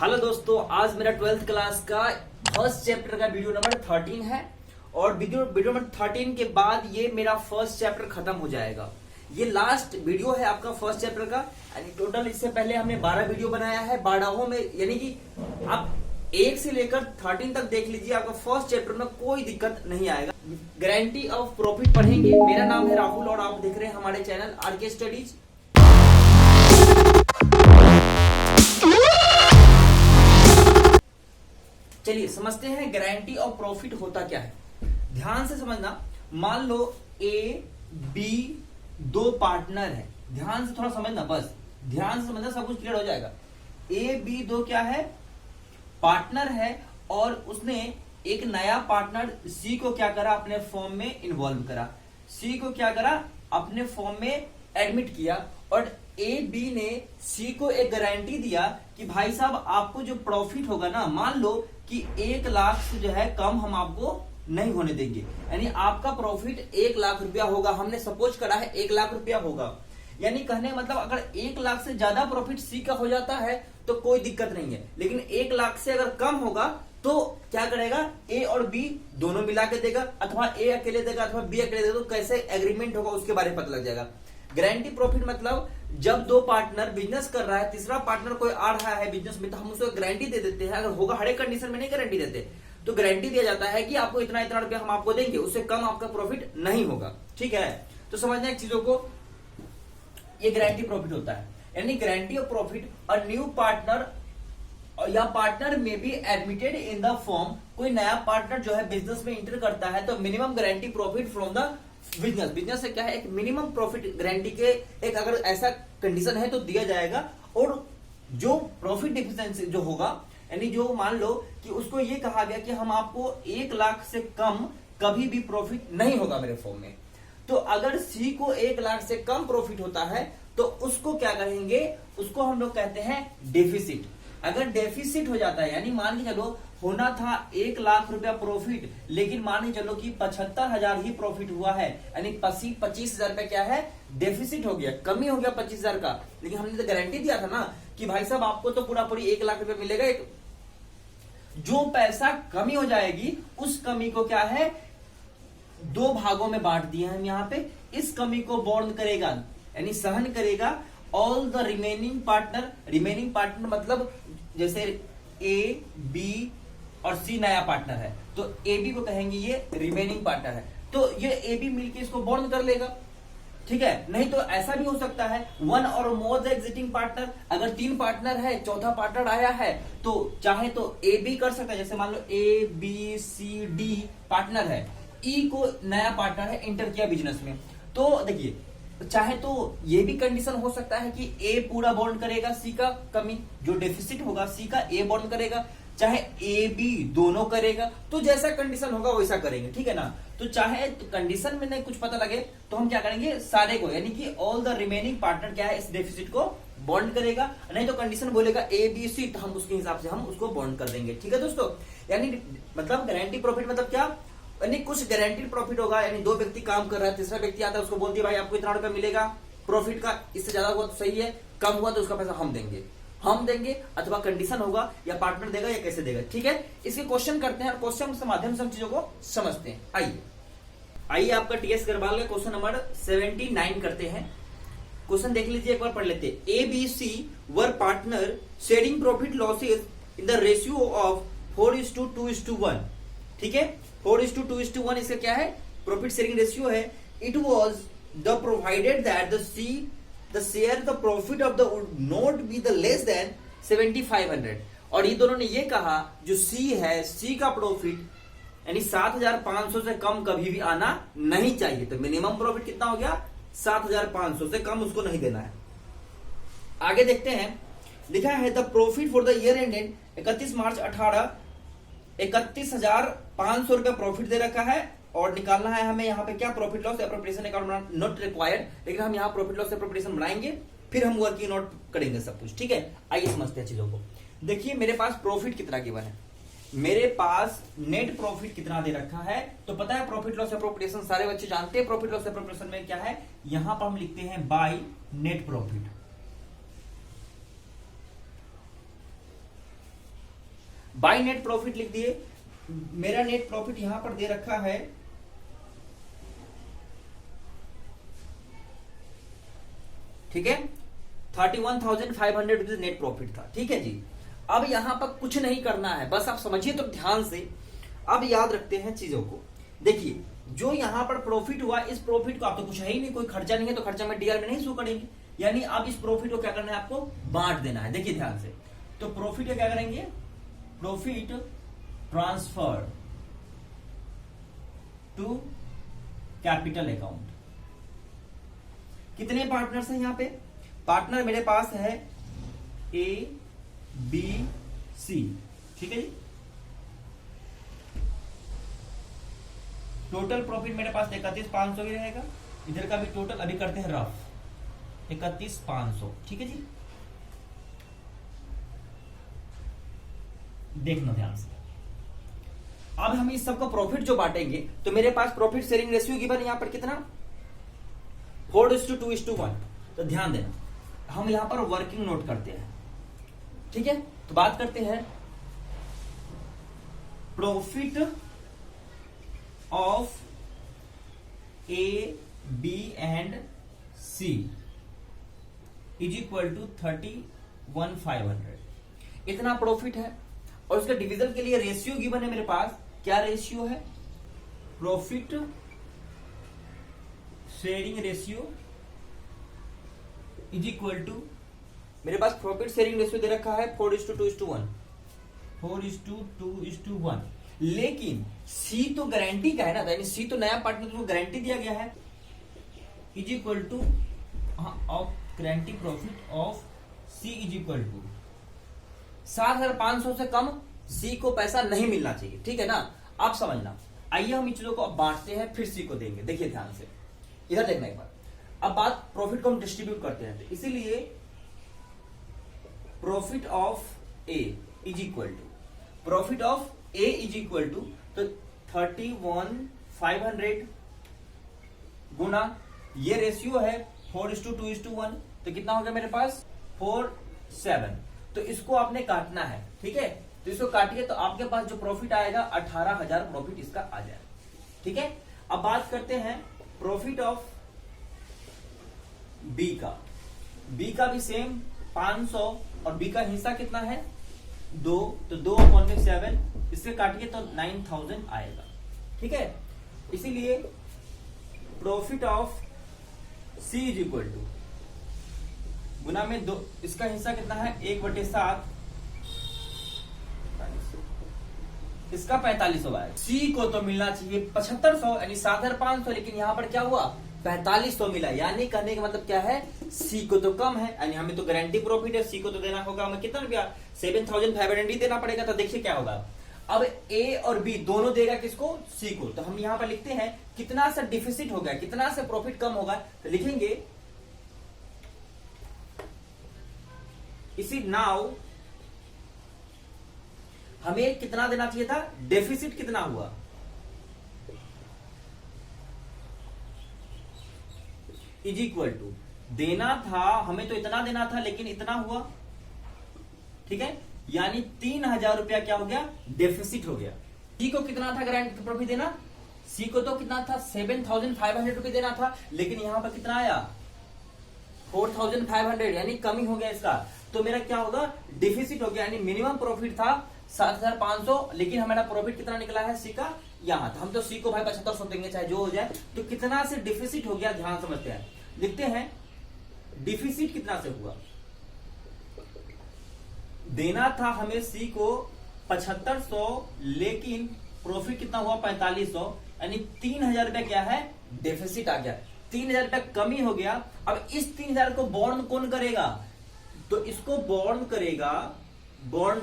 Hello दोस्तों, आज मेरा 12th क्लास का फर्स्ट चैप्टर का वीडियो नंबर 13 है और वीडियो नंबर 13 के बाद ये मेरा फर्स्ट चैप्टर खत्म हो जाएगा। ये लास्ट वीडियो है आपका फर्स्ट चैप्टर का। टोटल इससे पहले हमने 12 वीडियो बनाया है। 12 में यानी कि आप 1 से लेकर 13 तक देख लीजिए, आपका फर्स्ट चैप्टर में कोई दिक्कत नहीं आएगा। गारंटी ऑफ प्रॉफिट पढ़ेंगे। मेरा नाम है राहुल और आप देख रहे हैं हमारे चैनल आरके स्टडीज। चलिए समझते हैं गारंटी ऑफ प्रॉफिट होता क्या है। ध्यान से समझना। मान लो ए बी दो पार्टनर है। ध्यान से थोड़ा समझना, बस ध्यान से समझना, सब कुछ क्लियर हो जाएगा। ए बी दो क्या है? पार्टनर है और उसने एक नया पार्टनर सी को क्या करा? अपने फॉर्म में इन्वॉल्व करा। सी को क्या करा? अपने फॉर्म में एडमिट किया और ए बी ने सी को एक गारंटी दिया कि भाई साहब आपको जो प्रॉफिट होगा ना, मान लो कि 1 लाख से जो है कम हम आपको नहीं होने देंगे। यानी आपका प्रॉफिट 1 लाख रुपया होगा। हमने सपोज करा है 1 लाख रुपया होगा। यानी कहने मतलब अगर 1 लाख से ज्यादा प्रॉफिट सी का हो जाता है तो कोई दिक्कत नहीं है, लेकिन 1 लाख से अगर कम होगा तो क्या करेगा? ए और बी दोनों मिला के देगा, अथवा ए अकेले देगा अथवा बी अकेले देगा। तो कैसे एग्रीमेंट होगा उसके बारे में पता लग जाएगा। गारंटी प्रॉफिट मतलब जब दो पार्टनर बिजनेस कर रहा है, तीसरा पार्टनर कोई आ रहा है बिजनेस में, तो हम उसको गारंटी दे देते हैं। अगर होगा, हर एक कंडीशन में नहीं गारंटी देते, तो गारंटी दिया जाता है कि आपको इतना इतना रुपया हम आपको देंगे, उससे कम आपका प्रॉफिट नहीं होगा। ठीक है, तो समझना एक चीजों को, ये गारंटी प्रॉफिट होता है। यानी guarantee of profit, a new partner या पार्टनर में be admitted in the form. कोई नया पार्टनर जो है बिजनेस में इंटर करता है तो minimum guarantee profit from the business से क्या है? एक मिनिमम प्रॉफिट गारंटी के एक अगर ऐसा कंडीशन है तो दिया जाएगा। और जो प्रॉफिट डिफिशिएंसी जो होगा, यानी जो मान लो कि उसको ये कहा गया कि हम आपको 1 लाख से कम कभी भी प्रॉफिट नहीं होगा मेरे फॉर्म में। तो अगर सी को 1 लाख से कम प्रॉफिट होता है तो उसको क्या कहेंगे? उसको हम लोग कहते हैं डेफिसिट। अगर डेफिसिट हो जाता है, यानी मान के चलो होना था 1 लाख रुपया प्रॉफिट, लेकिन मान के चलो कि 75,000 ही प्रॉफिट हुआ है, यानी 25,000 रुपया क्या है? डेफिसिट हो गया, कमी हो गया 25,000 का। लेकिन हमने तो गारंटी दिया था ना कि भाई साहब आपको तो पूरा पूरी 1 लाख रुपया मिलेगा। जो पैसा कमी हो जाएगी उस कमी को क्या है? 2 भागों में बांट दिया हम यहाँ पे। इस कमी को बॉर्न करेगा, यानी सहन करेगा all the remaining partner. Remaining partner मतलब जैसे ए बी और सी नया पार्टनर है तो ए बी को कहेंगे ये रिमेनिंग पार्टनर है। तो ये ए बी मिलकर इसको बॉर्न कर लेगा। ठीक है, नहीं तो ऐसा भी हो सकता है 1 और मोर द एग्जिस्टिंग पार्टनर। अगर 3 पार्टनर है, चौथा पार्टनर आया है तो चाहे तो ए बी कर सकता है। जैसे मान लो A B C D partner है, ई को नया पार्टनर है इंटर किया बिजनेस में, तो देखिए चाहे तो ये भी कंडीशन हो सकता है कि ए पूरा बॉन्ड करेगा सी का कमी, जो डेफिसिट होगा सी का ए बॉन्ड करेगा, चाहे ए बी दोनों करेगा। तो जैसा कंडीशन होगा वैसा करेंगे। ठीक है ना, तो चाहे तो कंडीशन में नहीं कुछ पता लगे तो हम क्या करेंगे? सारे को, यानी कि ऑल द रिमेनिंग पार्टनर क्या है? इस डेफिसिट को बॉन्ड करेगा। नहीं तो कंडीशन बोलेगा ए बी सी, तो हम उसके हिसाब से हम उसको बॉन्ड कर देंगे। ठीक है दोस्तों, यानी मतलब गारंटी प्रॉफिट मतलब क्या? यानी कुछ गारंटीड प्रॉफिट होगा। यानी 2 व्यक्ति काम कर रहा है, तीसरा व्यक्ति आता है, उसको बोल दिया भाई आपको इतना रुपया मिलेगा प्रॉफिट का, इससे ज्यादा हुआ तो सही है, कम हुआ तो उसका पैसा हम देंगे, अथवा कंडीशन होगा या पार्टनर देगा या कैसे देगा। ठीक है, इसके क्वेश्चन करते हैं और क्वेश्चन के माध्यम से हम चीजों को समझते हैं। आइए आपका टीएस गरवाल का क्वेश्चन नंबर 79 करते हैं। क्वेश्चन देख लीजिए, एक बार पढ़ लेते हैं। A B C were partner sharing profit losses in the ratio of 4:2:1। ठीक है, 4:2:1 इसका क्या है? प्रॉफिट शेयरिंग रेशियो है। It was the provided that the share the profit of the would not be the less than 7,500। और ये दोनों ने ये कहा जो सी है, सी का प्रॉफिट यानी 7,500 से कम कभी भी आना नहीं चाहिए। तो मिनिमम प्रॉफिट कितना हो गया? 7,500 से कम उसको नहीं देना है। आगे देखते हैं, लिखा है the profit for the year ended 31 मार्च 18 31,500 रुपया प्रॉफिट दे रखा है। और निकालना है हमें यहाँ पे क्या? Profit loss appropriation account not required, लेकिन हम यहाँ प्रॉफिट लॉस एप्रोप्रिएशन बनाएंगे, फिर हम वर्किंग नोट करेंगे सब कुछ। ठीक है, आइए समझते हैं चीजों को। देखिए मेरे पास प्रॉफिट कितना गिवन है, मेरे पास नेट प्रॉफिट कितना दे रखा है। तो पता है प्रॉफिट लॉस एप्रोप्रिएशन सारे बच्चे जानते हैं। प्रॉफिट लॉस एप्रोप्रिएशन में क्या है? यहां पर हम लिखते हैं by net profit. By net profit लिख दिए, मेरा नेट प्रॉफिट यहां पर दे रखा है ठीक है 31,500 रुपीज नेट प्रॉफिट था। ठीक है जी, अब यहां पर कुछ नहीं करना है, बस आप समझिए तो ध्यान से। अब याद रखते हैं चीजों को। देखिए जो यहां पर प्रॉफिट हुआ, इस प्रॉफिट को आप तो कुछ है ही नहीं, कोई खर्चा नहीं है, तो खर्चा में डीआर में नहीं शो करेंगे, यानी अब इस प्रॉफिट को क्या करना है, आपको बांट देना है। देखिए ध्यान से, तो प्रॉफिट को क्या करेंगे, profit transfer to capital account. कितने पार्टनर्स हैं यहां पे, पार्टनर मेरे पास है ए बी सी, ठीक है जी। टोटल प्रॉफिट मेरे पास 31,500 ही रहेगा, इधर का भी टोटल अभी करते हैं रफ 31,500, ठीक है जी। देखना ध्यान से, अब हम इस सबको प्रॉफिट जो बांटेंगे, तो मेरे पास प्रॉफिट शेयरिंग रेशियो गिवन यहां पर कितना 4:2:1। तो ध्यान देना, हम यहां पर वर्किंग नोट करते हैं, ठीक है। तो बात करते हैं profit of A B and C is equal to 31,500। इतना प्रॉफिट है, और उसके डिवीजन के लिए रेशियो गिवन है मेरे पास। क्या रेशियो है, profit sharing ratio is equal to, मेरे पास प्रॉफिट शेयरिंग रेशियो दे रखा है 4:2:1, 4:2:1। लेकिन सी तो गारंटी का है ना, यानी सी तो नया पार्टनर को गारंटी दिया गया है, is equal to of guarantee profit of C is equal to 7,500 से कम सी को पैसा नहीं मिलना चाहिए, ठीक है ना। आप समझना, आइए हम इन चीजों को अब बांटते हैं, फिर सी को देंगे। देखिए ध्यान से, इधर देखना एक बार। अब बात प्रॉफिट को हम डिस्ट्रीब्यूट करते हैं, तो इसीलिए profit of A is equal to, profit of A is equal to, तो 31,500 गुना ये रेशियो है 4:2:1, तो कितना हो गया मेरे पास 47। तो इसको आपने काटना है, ठीक है। तो इसको काटिए, तो आपके पास जो प्रॉफिट आएगा 18,000 प्रॉफिट इसका आ जाएगा, ठीक है। अब बात करते हैं प्रॉफिट ऑफ बी का। बी का भी सेम 500, और बी का हिस्सा कितना है 2, तो 2/7, इससे काटिए तो 9,000 आएगा, ठीक है। इसीलिए profit of C is equal to गुना में 2, इसका हिस्सा कितना है 1/7, इसका 4500 आएगा। सी को तो मिलना चाहिए 7500, यानी 7,500, लेकिन यहां पर क्या हुआ 4500 मिला, यानी कहने का मतलब क्या है, सी को तो कम है, यानी हमें तो गारंटी प्रॉफिट है, सी को तो देना होगा हमें कितना रुपया 7,500 देना पड़ेगा। तो देखिए क्या होगा, अब ए और बी दोनों देगा किसको, सी को। तो हम यहां पर लिखते हैं कितना सा डिफिसिट हो गया, कितना सा प्रॉफिट कम होगा, तो लिखेंगे इसी नाउ हमें कितना देना चाहिए था, डेफिसिट कितना हुआ, इज इक्वल टू, देना था हमें तो इतना देना था, लेकिन इतना हुआ, ठीक है। यानी 3,000 रुपया क्या हो गया, डेफिसिट हो गया। सी को कितना था गारंटी प्रॉफिट देना, सी को तो कितना था 7,500 रुपये देना था, लेकिन यहां पर कितना आया 4,500, यानी कमी हो गया इसका। तो मेरा क्या होगा, डिफिसिट हो गया, यानी मिनिमम प्रॉफिट था 7,500, लेकिन हमारा प्रॉफिट कितना निकला है सी का यहां था। हम तो सी को भाई 7500 देंगे, चाहे जो हो जाए। तो कितना से डिफिसिट हो गया, ध्यान समझते हैं। लिखते हैं डिफिसिट कितना से हुआ, देना था हमें सी को 7500, लेकिन प्रॉफिट कितना हुआ 4500, यानी 3,000 रुपया क्या है, डेफिसिट आ गया, 3,000 रुपया कमी हो गया। अब इस 3,000 को बॉर्न कौन करेगा, तो इसको बॉर्न करेगा बॉर्न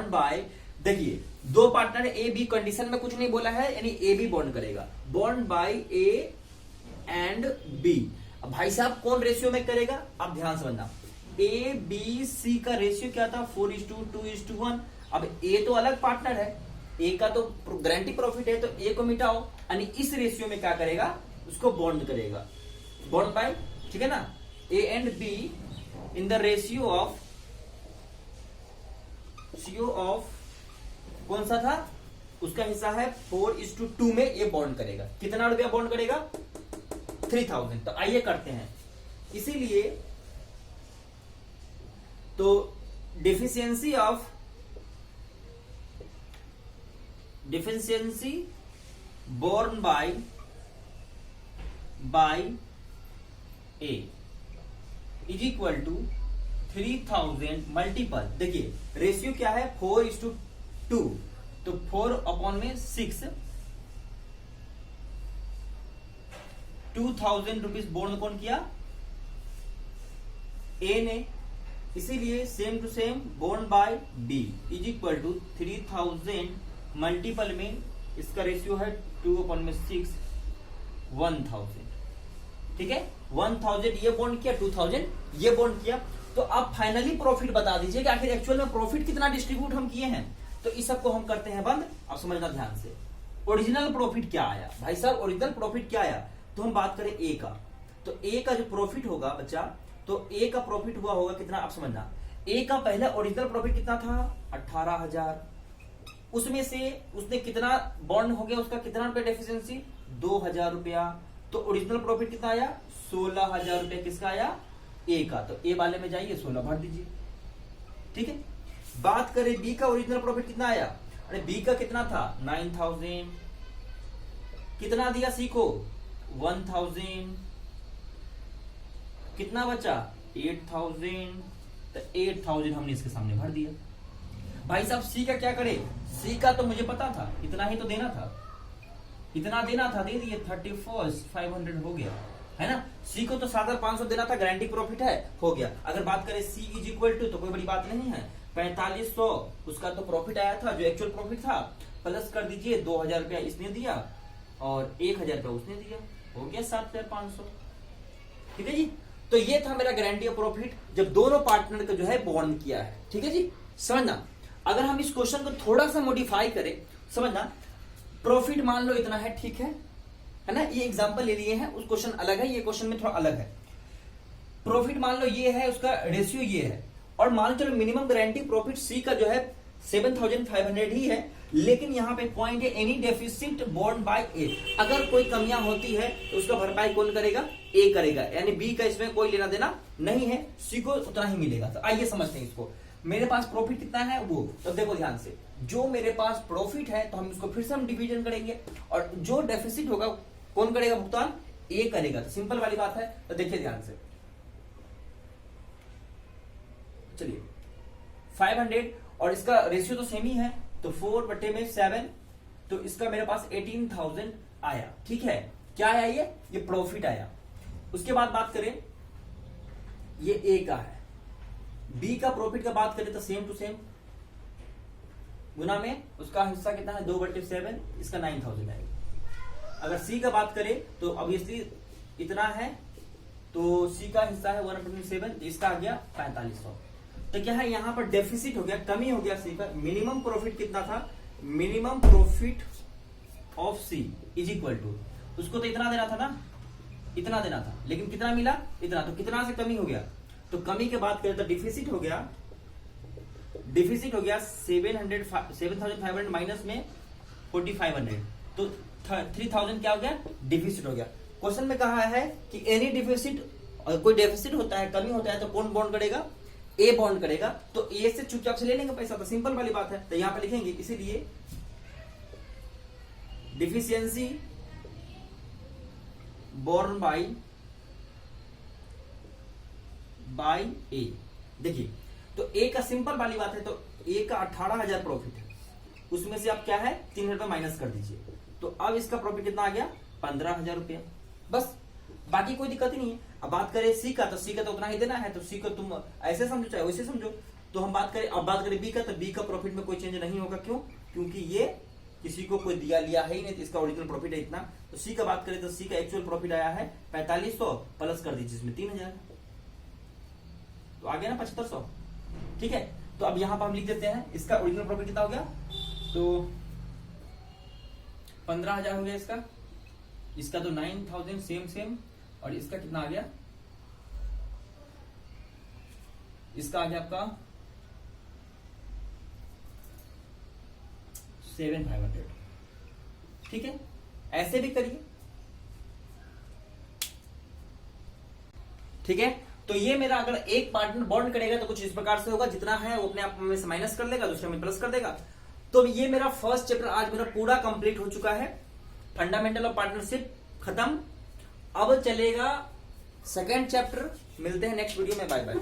बाय देखिए दो पार्टनर ए बी, कंडीशन में कुछ नहीं बोला है, यानी ए बी बॉन्ड करेगा, bond by A and B. अब भाई साहब कौन रेशियो में करेगा, आप ध्यान समझना, ए बी सी का रेशियो क्या था 4:2:1। अब ए तो अलग पार्टनर है, ए का तो गारंटी प्रॉफिट है, तो ए को मिटाओ, यानी इस रेशियो में क्या करेगा, उसको बॉन्ड करेगा, बॉन्ड बाय, ठीक है ना, ए and be in the ratio of ratio of कौन सा था, उसका हिस्सा है 4:2 में ये बॉन्ड करेगा। कितना रुपया बॉन्ड करेगा, 3000। तो आइए करते हैं। इसीलिए तो deficiency borne by A is equal to 3000 multiple, देखिए रेशियो क्या है 4:2, तो 4/6 2000 रुपीज बॉन्ड कौन किया, ए ने। इसीलिए same to same bond by B is equal to 3000 multiple में इसका रेशियो है 2/6 1000। ठीक है, 1000 ये बॉन्ड किया, 2000 ये बॉन्ड किया। तो आप फाइनली प्रॉफिट बता दीजिए कि आखिर एक्चुअल में प्रॉफिट कितना डिस्ट्रीब्यूट हम किए हैं। तो इस सब को हम करते हैं बंद। अब समझना ध्यान से, ओरिजिनल प्रॉफिट क्या आया भाई साहब, ओरिजिनल प्रॉफिट क्या आया। तो हम बात करें ए का, तो ए का जो प्रॉफिट होगा बच्चा, तो ए का प्रॉफिट हुआ होगा कितना, आप समझना। ए का पहले ओरिजिनल प्रॉफिट कितना था, 18,000। उसमें से उसने कितना बॉन्ड हो गया, उसका कितना रुपया डेफिशिएंसी, 2,000 रुपया। तो ओरिजिनल प्रॉफिट कितना आया, 16,000 रुपया किसका आया, ए का। तो ए वाले में जाइए 16 भर दीजिए। ठीक है, बात करें बी का, ओरिजिनल प्रॉफिट कितना आया, अरे बी का कितना था 9,000। कितना दिया सी को, 1,000। कितना बचा 8,000। तो 8,000 हमने इसके सामने भर दिया। भाई साहब सी का क्या करे, सी का तो मुझे पता था इतना ही तो देना था, इतना देना था, दे दिए 31,500 हो गया, है ना। सी को तो 7,500 देना था, गारंटी प्रॉफिट है, हो गया। अगर बात करें सी इज इक्वल टू, तो कोई बड़ी बात नहीं है, 4500 उसका तो प्रॉफिट आया था, जो एक्चुअल प्रॉफिट था, प्लस कर दीजिए 2,000 रुपया इसने दिया और 1,000 रुपया उसने दिया, हो गया 7,500। ठीक है जी, तो ये था मेरा गारंटी ऑफ प्रॉफिट जब दोनों पार्टनर का जो है बॉन्ड किया है। ठीक है जी, समझना। अगर हम इस क्वेश्चन को थोड़ा सा मॉडिफाई करें, समझना, प्रॉफिट मान लो इतना है, ठीक है ना, ये एग्जांपल ले लिए हैं, उस क्वेश्चन अलग है, ये क्वेश्चन में थोड़ा अलग है। प्रॉफिट मान लो ये है, उसका रेशियो ये है, और मान चलो मिनिमम गारंटी प्रॉफिट सी का जो है 7,500 ही है, लेकिन यहां पे पॉइंट है एनी डेफिसिट बोर्न बाय ए। अगर कोई कमियां होती है तो उसका भरपाई कौन करेगा, ए करेगा, यानी बी का इसमें कोई लेना देना नहीं है, सी को उतना ही मिलेगा। तो आइए समझते हैं इसको। मेरे पास प्रॉफिट कितना है वो, तो देखो ध्यान से, जो मेरे पास प्रॉफिट है तो हम इसको फिर से हम डिवीजन करेंगे, और जो डेफिसिट होगा कौन करेगा भुगतान, ए करेगा। तो सिंपल वाली बात है। तो देखिए ध्यान से, चलिए 500 और इसका रेशियो तो सेम ही है, तो 4/7, तो इसका मेरे पास 18,000 आया। ठीक है, क्या आया, ये प्रॉफिट आया। उसके बाद बात करें, ये ए का है, बी का प्रॉफिट का बात करें तो सेम टू सेम गुना में उसका हिस्सा कितना है 2/7, इसका 9,000 है। अगर सी का बात करें तो ऑब्वियसली इतना है, तो सी का हिस्सा है 1/7, इसका आ गया 4500। तो क्या है, यहां पर डेफिसिट हो गया, कमी हो गया सी का। मिनिमम प्रॉफिट कितना था, minimum profit of C is equal to, उसको तो इतना देना था ना, इतना देना था, लेकिन कितना मिला, इतना। तो कितना से कमी हो गया, तो कमी के बात करें तो डिफिसिट हो गया 7,500 माइनस में 4,500, तो 3,000 क्या हो गया, डिफिसिट हो गया। क्वेश्चन में कहा है कि एनी डिफिसिट, कोई डेफिसिट होता है, कमी होता है, तो कौन बॉन्ड करेगा, ए बॉन्ड करेगा। तो ए से चुपचाप से ले लेंगे पैसा, तो सिंपल वाली बात है। तो यहां पर लिखेंगे, इसीलिए डिफिशियंसी बोर्न बाय ए। देखिए, तो ए का सिंपल वाली बात है, तो ए का 18,000 प्रॉफिट है, उसमें से आप क्या है 3,000 माइनस कर दीजिए, तो अब इसका प्रॉफिट कितना आ गया 15,000 रुपया, बस, बाकी कोई दिक्कत ही नहीं है। अब बात करें सी का, तो सी का तो उतना ही देना है, तो सी को तुम ऐसे समझो चाहे वैसे समझो। तो हम बात करें, अब बात करें बी का, तो बी का प्रॉफिट में कोई चेंज नहीं होगा, क्यों, क्योंकि ये किसी को कोई दिया लिया है ही नहीं, तो इसका ओरिजिनल प्रॉफिट है इतना। तो सी का बात करें तो सी का एक्चुअल प्रॉफिट आया है 4500, प्लस कर दीजिए इसमें 3,000, तो आ गया ना 7500। ठीक है, तो अब यहां पर हम लिख देते हैं इसका ओरिजिनल प्रॉफिट कितना हो गया, तो 15,000 हो गया इसका तो 9,000 सेम, और इसका कितना आ गया, इसका आ गया आपका 7,500। ठीक है, ऐसे भी करिए। ठीक है, तो ये मेरा अगर एक पार्टनर बॉन्ड करेगा तो कुछ इस प्रकार से होगा, जितना है वो अपने आप में से माइनस कर लेगा, दूसरे में प्लस कर देगा। तो ये मेरा फर्स्ट चैप्टर आज मेरा पूरा कंप्लीट हो चुका है, फंडामेंटल ऑफ पार्टनरशिप खत्म। अब चलेगा सेकेंड चैप्टर। मिलते हैं नेक्स्ट वीडियो में, बाय बाय।